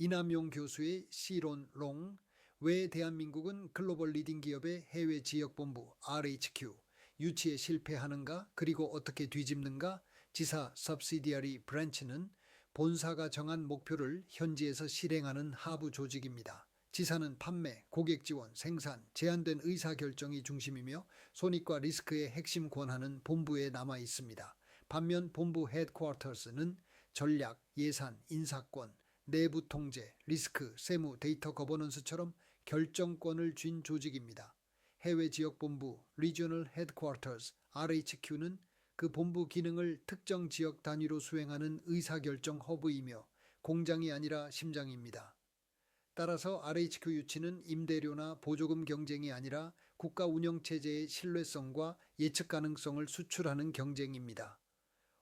이남용 교수의 시론 롱, 왜 대한민국은 글로벌 리딩 기업의 해외 지역본부 RHQ 유치에 실패하는가, 그리고 어떻게 뒤집는가. 지사 Subsidiary Branch는 본사가 정한 목표를 현지에서 실행하는 하부 조직입니다. 지사는 판매, 고객 지원, 생산, 제한된 의사결정이 중심이며 손익과 리스크의 핵심 권한은 본부에 남아 있습니다. 반면 본부 헤드쿼터스는 전략, 예산, 인사권, 내부 통제, 리스크, 세무, 데이터 거버넌스처럼 결정권을 쥔 조직입니다. 해외 지역본부 Regional Headquarters RHQ는 그 본부 기능을 특정 지역 단위로 수행하는 의사결정 허브이며 공장이 아니라 심장입니다. 따라서 RHQ 유치는 임대료나 보조금 경쟁이 아니라 국가 운영체제의 신뢰성과 예측 가능성을 수출하는 경쟁입니다.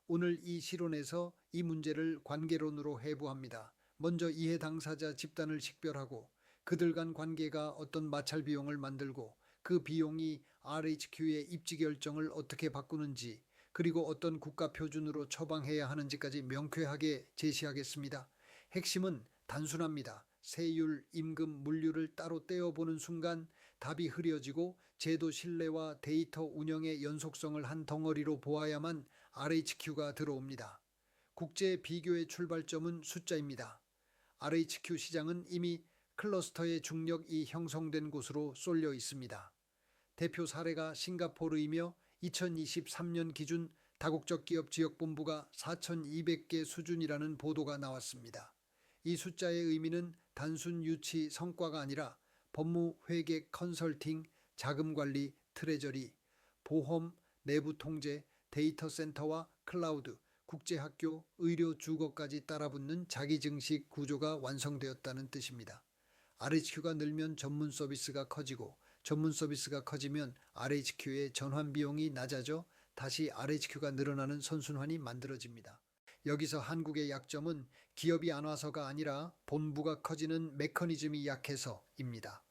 오늘 이 실론에서 이 문제를 관계론으로 해부합니다. 먼저 이해 당사자 집단을 식별하고 그들 간 관계가 어떤 마찰 비용을 만들고 그 비용이 RHQ의 입지 결정을 어떻게 바꾸는지, 그리고 어떤 국가 표준으로 처방해야 하는지까지 명쾌하게 제시하겠습니다. 핵심은 단순합니다. 세율, 임금, 물류를 따로 떼어보는 순간 답이 흐려지고 제도 신뢰와 데이터 운영의 연속성을 한 덩어리로 보아야만 RHQ가 들어옵니다. 국제 비교의 출발점은 숫자입니다. RHQ 시장은 이미 클러스터의 중력이 형성된 곳으로 쏠려 있습니다. 대표 사례가 싱가포르이며 2023년 기준 다국적 기업 지역본부가 4,200개 수준이라는 보도가 나왔습니다. 이 숫자의 의미는 단순 유치 성과가 아니라 법무, 회계, 컨설팅, 자금관리, 트레저리, 보험, 내부 통제, 데이터 센터와 클라우드, 국제학교, 의료, 주거까지 따라붙는 자기증식 구조가 완성되었다는 뜻입니다. RHQ가 늘면 전문 서비스가 커지고 전문 서비스가 커지면 RHQ의 전환 비용이 낮아져 다시 RHQ가 늘어나는 선순환이 만들어집니다. 여기서 한국의 약점은 기업이 안 와서가 아니라 본부가 커지는 메커니즘이 약해서입니다.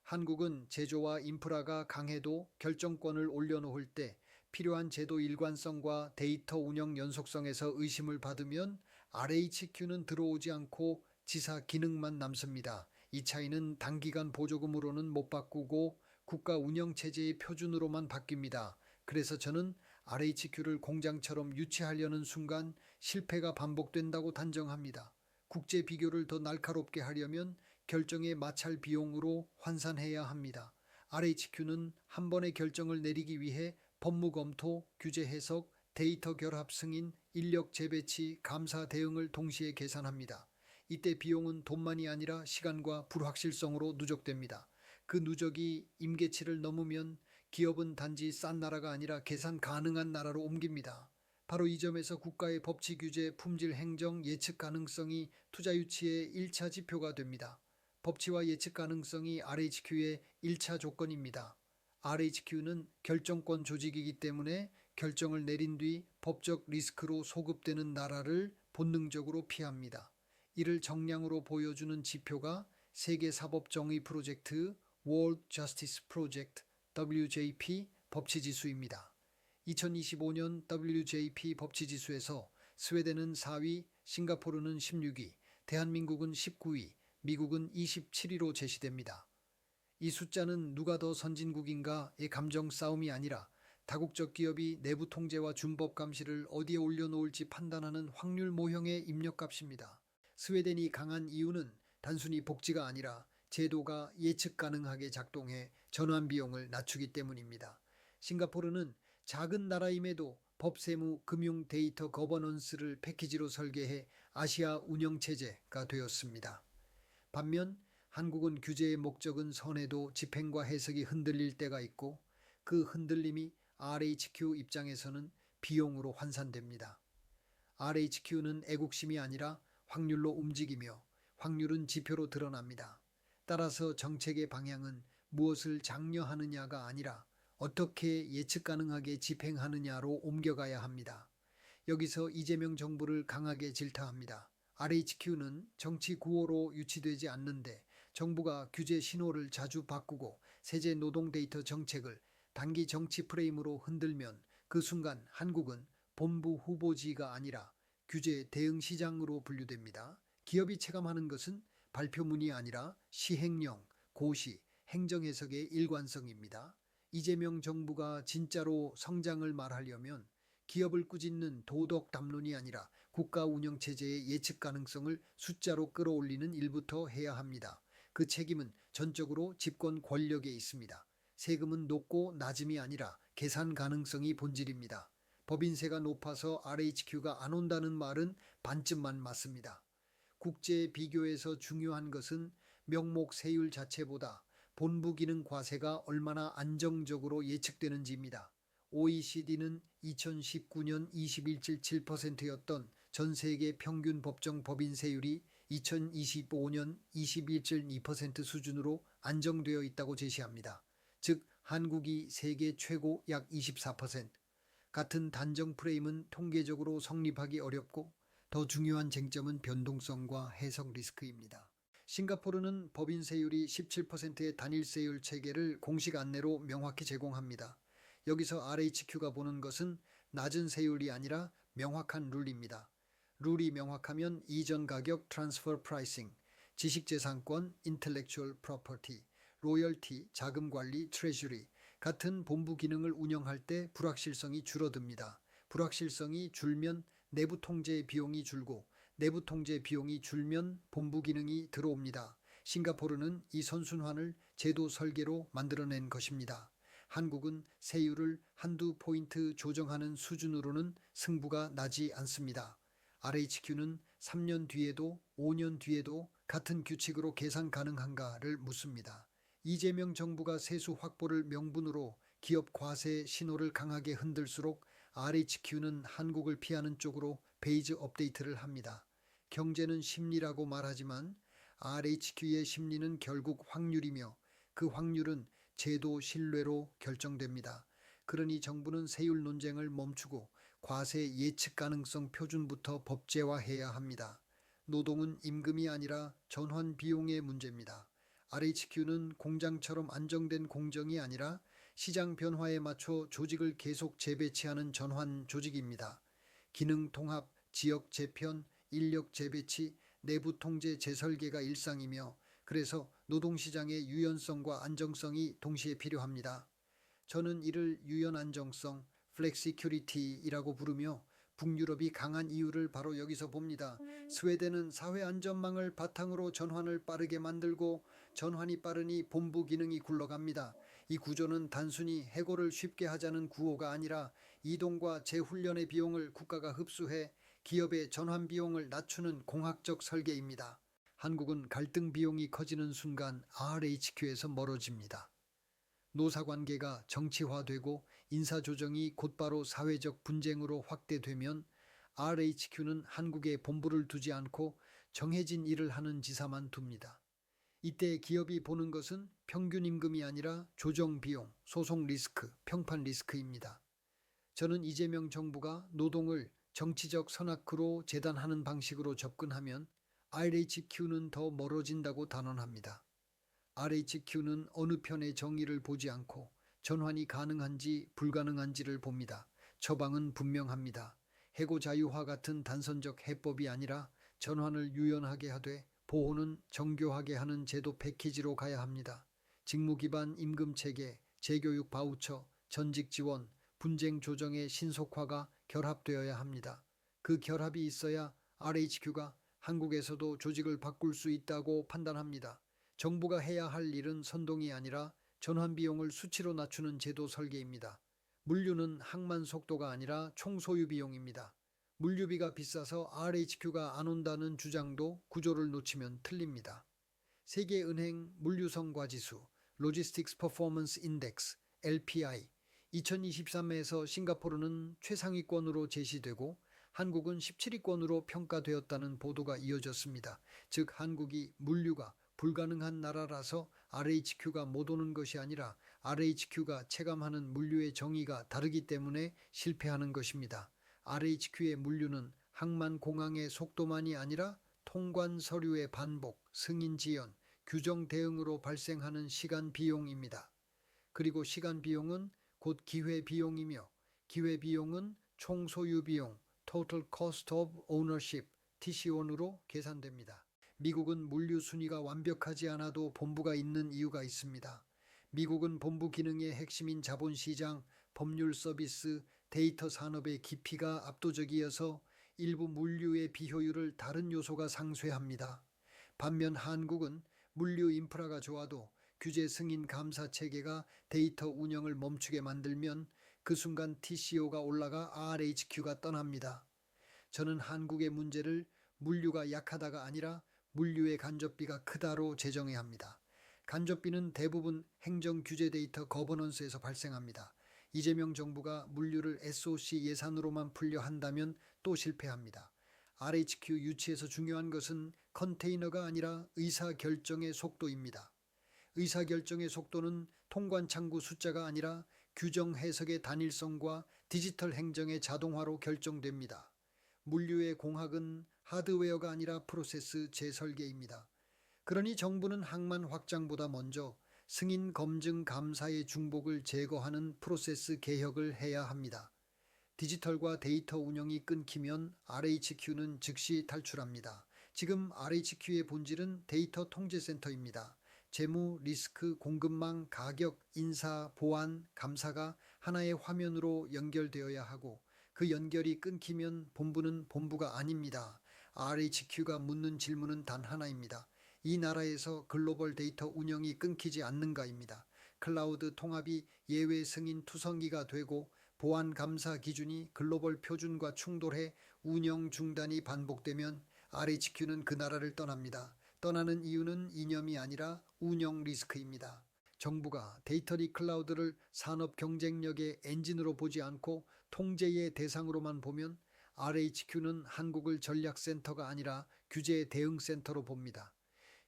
한국은 제조와 인프라가 강해도 결정권을 올려놓을 때 필요한 제도 일관성과 데이터 운영 연속성에서 의심을 받으면 RHQ는 들어오지 않고 지사 기능만 남습니다. 이 차이는 단기간 보조금으로는 못 바꾸고 국가 운영체제의 표준으로만 바뀝니다. 그래서 저는 RHQ를 공장처럼 유치하려는 순간 실패가 반복된다고 단정합니다. 국제 비교를 더 날카롭게 하려면 결정의 마찰 비용으로 환산해야 합니다. RHQ는 한 번의 결정을 내리기 위해 법무 검토, 규제 해석, 데이터 결합 승인, 인력 재배치, 감사 대응을 동시에 계산합니다. 이때 비용은 돈만이 아니라 시간과 불확실성으로 누적됩니다. 그 누적이 임계치를 넘으면 기업은 단지 싼 나라가 아니라 계산 가능한 나라로 옮깁니다. 바로 이 점에서 국가의 법치 규제, 품질 행정, 예측 가능성이 투자 유치의 1차 지표가 됩니다. 법치와 예측 가능성이 RHQ의 1차 조건입니다. RHQ는 결정권 조직이기 때문에 결정을 내린 뒤 법적 리스크로 소급되는 나라를 본능적으로 피합니다. 이를 정량으로 보여주는 지표가 세계사법정의 프로젝트 World Justice Project WJP 법치지수입니다. 2025년 WJP 법치지수에서 스웨덴은 4위, 싱가포르는 16위, 대한민국은 19위, 미국은 27위로 제시됩니다. 이 숫자는 누가 더 선진국인가의 감정 싸움이 아니라 다국적 기업이 내부 통제와 준법 감시를 어디에 올려놓을지 판단하는 확률 모형의 입력값입니다. 스웨덴이 강한 이유는 단순히 복지가 아니라 제도가 예측 가능하게 작동해 전환 비용을 낮추기 때문입니다. 싱가포르는 작은 나라임에도 법, 세무, 금융, 데이터, 거버넌스를 패키지로 설계해 아시아 운영체제가 되었습니다. 반면 한국은 규제의 목적은 선해도 집행과 해석이 흔들릴 때가 있고 그 흔들림이 RHQ 입장에서는 비용으로 환산됩니다. RHQ는 애국심이 아니라 확률로 움직이며 확률은 지표로 드러납니다. 따라서 정책의 방향은 무엇을 장려하느냐가 아니라 어떻게 예측 가능하게 집행하느냐로 옮겨가야 합니다. 여기서 이재명 정부를 강하게 질타합니다. RHQ는 정치 구호로 유치되지 않는데 정부가 규제 신호를 자주 바꾸고 세제 노동 데이터 정책을 단기 정치 프레임으로 흔들면 그 순간 한국은 본부 후보지가 아니라 규제 대응 시장으로 분류됩니다. 기업이 체감하는 것은 발표문이 아니라 시행령, 고시, 행정해석의 일관성입니다. 이재명 정부가 진짜로 성장을 말하려면 기업을 꾸짖는 도덕 담론이 아니라 국가 운영 체제의 예측 가능성을 숫자로 끌어올리는 일부터 해야 합니다. 그 책임은 전적으로 집권 권력에 있습니다. 세금은 높고 낮음이 아니라 계산 가능성이 본질입니다. 법인세가 높아서 RHQ가 안 온다는 말은 반쯤만 맞습니다. 국제 비교에서 중요한 것은 명목 세율 자체보다 본부 기능 과세가 얼마나 안정적으로 예측되는지입니다. OECD는 2019년 21.7%였던 전 세계 평균 법정 법인세율이 2025년 21.2% 수준으로 안정되어 있다고 제시합니다. 즉 한국이 세계 최고 약 24%. 같은 단정 프레임은 통계적으로 성립하기 어렵고 더 중요한 쟁점은 변동성과 해석 리스크입니다. 싱가포르는 법인세율이 17%의 단일세율 체계를 공식 안내로 명확히 제공합니다. 여기서 RHQ가 보는 것은 낮은 세율이 아니라 명확한 룰입니다. 룰이 명확하면 이전 가격 트랜스퍼 프라이싱, 지식재산권, 인텔렉추얼 프로퍼티, 로열티, 자금관리, 트레저리 같은 본부 기능을 운영할 때 불확실성이 줄어듭니다. 불확실성이 줄면 내부 통제 비용이 줄고 내부 통제 비용이 줄면 본부 기능이 들어옵니다. 싱가포르는 이 선순환을 제도 설계로 만들어낸 것입니다. 한국은 세율을 한두 포인트 조정하는 수준으로는 승부가 나지 않습니다. RHQ는 3년 뒤에도 5년 뒤에도 같은 규칙으로 계산 가능한가를 묻습니다. 이재명 정부가 세수 확보를 명분으로 기업 과세 신호를 강하게 흔들수록 RHQ는 한국을 피하는 쪽으로 베이즈 업데이트를 합니다. 경제는 심리라고 말하지만 RHQ의 심리는 결국 확률이며 그 확률은 제도 신뢰로 결정됩니다. 그러니 정부는 세율 논쟁을 멈추고 과세 예측 가능성 표준부터 법제화해야 합니다. 노동은 임금이 아니라 전환 비용의 문제입니다. RHQ는 공장처럼 안정된 공정이 아니라 시장 변화에 맞춰 조직을 계속 재배치하는 전환 조직입니다. 기능 통합, 지역 재편, 인력 재배치, 내부 통제 재설계가 일상이며 그래서 노동시장의 유연성과 안정성이 동시에 필요합니다. 저는 이를 유연 안정성, 플렉시큐리티이라고 부르며 북유럽이 강한 이유를 바로 여기서 봅니다. 스웨덴은 사회 안전망을 바탕으로 전환을 빠르게 만들고 전환이 빠르니 본부 기능이 굴러갑니다. 이 구조는 단순히 해고를 쉽게 하자는 구호가 아니라 이동과 재훈련의 비용을 국가가 흡수해 기업의 전환 비용을 낮추는 공학적 설계입니다. 한국은 갈등 비용이 커지는 순간 RHQ에서 멀어집니다. 노사관계가 정치화되고 인사조정이 곧바로 사회적 분쟁으로 확대되면 RHQ는 한국에 본부를 두지 않고 정해진 일을 하는 지사만 둡니다. 이때 기업이 보는 것은 평균 임금이 아니라 조정 비용, 소송 리스크, 평판 리스크입니다. 저는 이재명 정부가 노동을 정치적 선악으로 재단하는 방식으로 접근하면 RHQ는 더 멀어진다고 단언합니다. RHQ는 어느 편의 정의를 보지 않고 전환이 가능한지 불가능한지를 봅니다. 처방은 분명합니다. 해고 자유화 같은 단선적 해법이 아니라 전환을 유연하게 하되 보호는 정교하게 하는 제도 패키지로 가야 합니다. 직무 기반 임금 체계, 재교육 바우처, 전직 지원, 분쟁 조정의 신속화가 결합되어야 합니다. 그 결합이 있어야 RHQ가 한국에서도 조직을 바꿀 수 있다고 판단합니다. 정부가 해야 할 일은 선동이 아니라 전환 비용을 수치로 낮추는 제도 설계입니다. 물류는 항만 속도가 아니라 총소유 비용입니다. 물류비가 비싸서 RHQ가 안 온다는 주장도 구조를 놓치면 틀립니다. 세계은행 물류성과지수, 로지스틱스 퍼포먼스 인덱스, LPI, 2023에서 싱가포르는 최상위권으로 제시되고 한국은 17위권으로 평가되었다는 보도가 이어졌습니다. 즉 한국이 물류가 불가능한 나라라서 RHQ가 못 오는 것이 아니라 RHQ가 체감하는 물류의 정의가 다르기 때문에 실패하는 것입니다. RHQ의 물류는 항만 공항의 속도만이 아니라 통관 서류의 반복, 승인 지연, 규정 대응으로 발생하는 시간 비용입니다. 그리고 시간 비용은 곧 기회 비용이며 기회 비용은 총 소유 비용, Total Cost of Ownership, TC1으로 계산됩니다. 미국은 물류 순위가 완벽하지 않아도 본부가 있는 이유가 있습니다. 미국은 본부 기능의 핵심인 자본시장, 법률 서비스, 데이터 산업의 깊이가 압도적이어서 일부 물류의 비효율을 다른 요소가 상쇄합니다. 반면 한국은 물류 인프라가 좋아도 규제 승인 감사 체계가 데이터 운영을 멈추게 만들면 그 순간 TCO가 올라가 RHQ가 떠납니다. 저는 한국의 문제를 물류가 약하다가 아니라 물류의 간접비가 크다로 재정해야 합니다. 간접비는 대부분 행정 규제 데이터 거버넌스에서 발생합니다. 이재명 정부가 물류를 SOC 예산으로만 풀려 한다면 또 실패합니다. RHQ 유치에서 중요한 것은 컨테이너가 아니라 의사결정의 속도입니다. 의사결정의 속도는 통관 창구 숫자가 아니라 규정 해석의 단일성과 디지털 행정의 자동화로 결정됩니다. 물류의 공학은 하드웨어가 아니라 프로세스 재설계입니다. 그러니 정부는 항만 확장보다 먼저 승인 검증 감사의 중복을 제거하는 프로세스 개혁을 해야 합니다. 디지털과 데이터 운영이 끊기면 RHQ는 즉시 탈출합니다. 지금 RHQ의 본질은 데이터 통제센터입니다. 재무, 리스크, 공급망, 가격, 인사, 보안, 감사가 하나의 화면으로 연결되어야 하고 그 연결이 끊기면 본부는 본부가 아닙니다. RHQ가 묻는 질문은 단 하나입니다. 이 나라에서 글로벌 데이터 운영이 끊기지 않는가입니다. 클라우드 통합이 예외 승인 투성이가 되고 보안 감사 기준이 글로벌 표준과 충돌해 운영 중단이 반복되면 RHQ는 그 나라를 떠납니다. 떠나는 이유는 이념이 아니라 운영 리스크입니다. 정부가 데이터리 클라우드를 산업 경쟁력의 엔진으로 보지 않고 통제의 대상으로만 보면 RHQ는 한국을 전략센터가 아니라 규제 대응센터로 봅니다.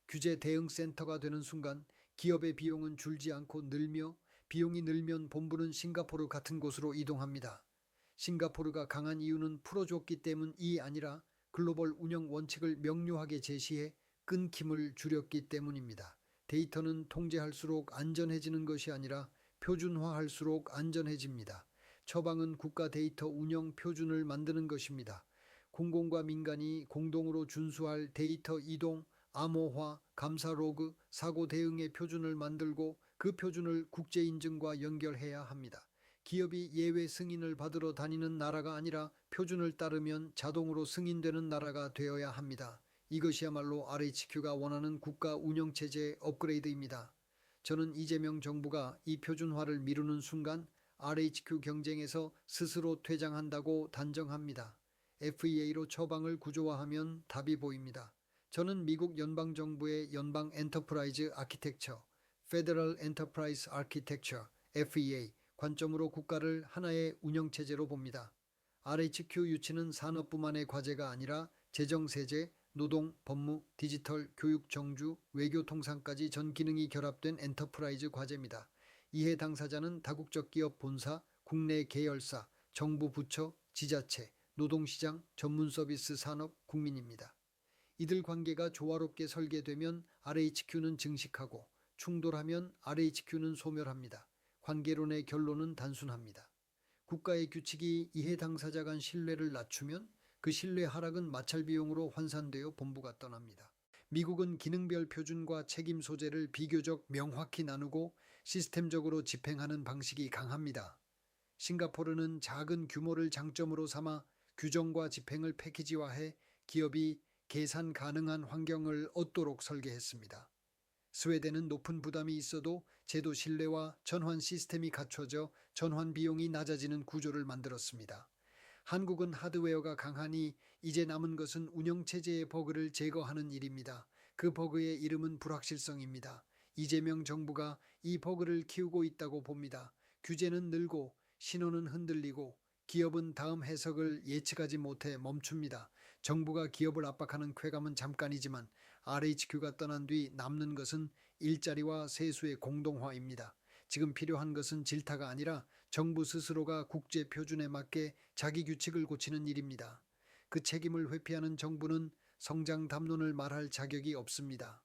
규제 대응센터가 되는 순간 기업의 비용은 줄지 않고 늘며 비용이 늘면 본부는 싱가포르 같은 곳으로 이동합니다. 싱가포르가 강한 이유는 풀어줬기 때문이 아니라 글로벌 운영 원칙을 명료하게 제시해 끊김을 줄였기 때문입니다. 데이터는 통제할수록 안전해지는 것이 아니라 표준화할수록 안전해집니다. 처방은 국가 데이터 운영 표준을 만드는 것입니다. 공공과 민간이 공동으로 준수할 데이터 이동, 암호화, 감사 로그, 사고 대응의 표준을 만들고 그 표준을 국제 인증과 연결해야 합니다. 기업이 예외 승인을 받으러 다니는 나라가 아니라 표준을 따르면 자동으로 승인되는 나라가 되어야 합니다. 이것이야말로 RHQ가 원하는 국가 운영체제의 업그레이드입니다. 저는 이재명 정부가 이 표준화를 미루는 순간 RHQ 경쟁에서 스스로 퇴장한다고 단정합니다. FEA로 처방을 구조화하면 답이 보입니다. 저는 미국 연방정부의 연방 엔터프라이즈 아키텍처, Federal Enterprise Architecture, FEA 관점으로 국가를 하나의 운영체제로 봅니다. RHQ 유치는 산업부만의 과제가 아니라 재정세제, 노동, 법무, 디지털, 교육, 정주, 외교 통상까지 전 기능이 결합된 엔터프라이즈 과제입니다. 이해 당사자는 다국적 기업 본사, 국내 계열사, 정부 부처, 지자체, 노동시장, 전문서비스 산업, 국민입니다. 이들 관계가 조화롭게 설계되면 RHQ는 증식하고 충돌하면 RHQ는 소멸합니다. 관계론의 결론은 단순합니다. 국가의 규칙이 이해 당사자 간 신뢰를 낮추면 그 신뢰 하락은 마찰 비용으로 환산되어 본부가 떠납니다. 미국은 기능별 표준과 책임 소재를 비교적 명확히 나누고 시스템적으로 집행하는 방식이 강합니다. 싱가포르는 작은 규모를 장점으로 삼아 규정과 집행을 패키지화해 기업이 계산 가능한 환경을 얻도록 설계했습니다. 스웨덴은 높은 부담이 있어도 제도 신뢰와 전환 시스템이 갖춰져 전환 비용이 낮아지는 구조를 만들었습니다. 한국은 하드웨어가 강하니 이제 남은 것은 운영체제의 버그를 제거하는 일입니다. 그 버그의 이름은 불확실성입니다. 이재명 정부가 이 버그를 키우고 있다고 봅니다. 규제는 늘고 신호는 흔들리고 기업은 다음 해석을 예측하지 못해 멈춥니다. 정부가 기업을 압박하는 쾌감은 잠깐이지만 RHQ가 떠난 뒤 남는 것은 일자리와 세수의 공동화입니다. 지금 필요한 것은 질타가 아니라 정부 스스로가 국제 표준에 맞게 자기 규칙을 고치는 일입니다. 그 책임을 회피하는 정부는 성장 담론을 말할 자격이 없습니다.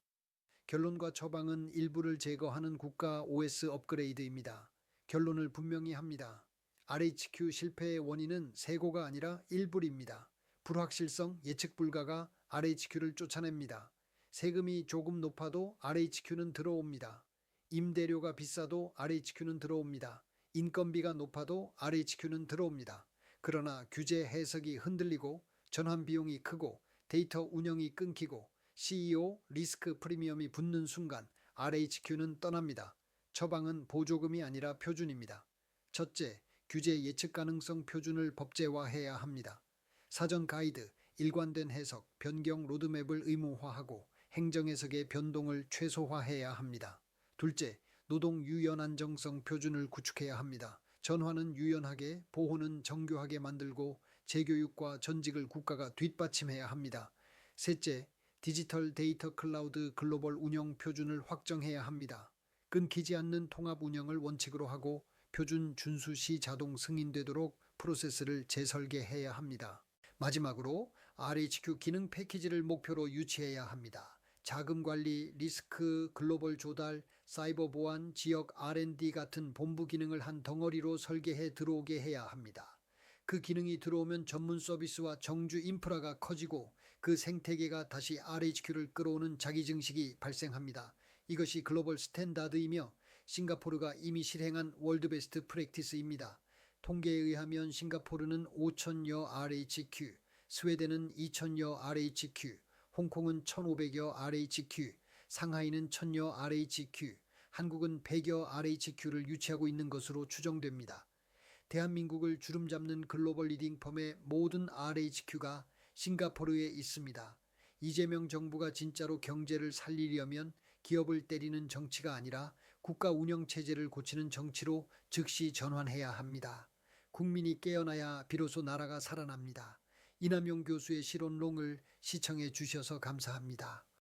결론과 처방은 일부를 제거하는 국가 OS 업그레이드입니다. 결론을 분명히 합니다. RHQ 실패의 원인은 세고가 아니라 일불입니다. 불확실성, 예측 불가가 RHQ를 쫓아냅니다. 세금이 조금 높아도 RHQ는 들어옵니다. 임대료가 비싸도 RHQ는 들어옵니다. 인건비가 높아도 RHQ는 들어옵니다. 그러나 규제 해석이 흔들리고 전환 비용이 크고 데이터 운영이 끊기고 CEO 리스크 프리미엄이 붙는 순간 RHQ는 떠납니다. 처방은 보조금이 아니라 표준입니다. 첫째, 규제 예측 가능성 표준을 법제화해야 합니다. 사전 가이드, 일관된 해석, 변경 로드맵을 의무화하고 행정 해석의 변동을 최소화해야 합니다. 둘째, 노동 유연 안정성 표준을 구축해야 합니다. 전환은 유연하게, 보호는 정교하게 만들고 재교육과 전직을 국가가 뒷받침해야 합니다. 셋째, 디지털 데이터 클라우드 글로벌 운영 표준을 확정해야 합니다. 끊기지 않는 통합 운영을 원칙으로 하고 표준 준수 시 자동 승인되도록 프로세스를 재설계해야 합니다. 마지막으로 RHQ 기능 패키지를 목표로 유치해야 합니다. 자금 관리, 리스크, 글로벌 조달, 사이버 보안, 지역 R&D 같은 본부 기능을 한 덩어리로 설계해 들어오게 해야 합니다. 그 기능이 들어오면 전문 서비스와 정주 인프라가 커지고 그 생태계가 다시 RHQ를 끌어오는 자기증식이 발생합니다. 이것이 글로벌 스탠다드이며 싱가포르가 이미 실행한 월드 베스트 프랙티스입니다. 통계에 의하면 싱가포르는 5,000여 RHQ, 스웨덴은 2,000여 RHQ, 홍콩은 1,500여 RHQ, 상하이는 1,000여 RHQ, 한국은 100여 RHQ를 유치하고 있는 것으로 추정됩니다. 대한민국을 주름잡는 글로벌 리딩 펌의 모든 RHQ가 싱가포르에 있습니다. 이재명 정부가 진짜로 경제를 살리려면 기업을 때리는 정치가 아니라 국가 운영 체제를 고치는 정치로 즉시 전환해야 합니다. 국민이 깨어나야 비로소 나라가 살아납니다. 이남용 교수의 실론롱을 시청해 주셔서 감사합니다.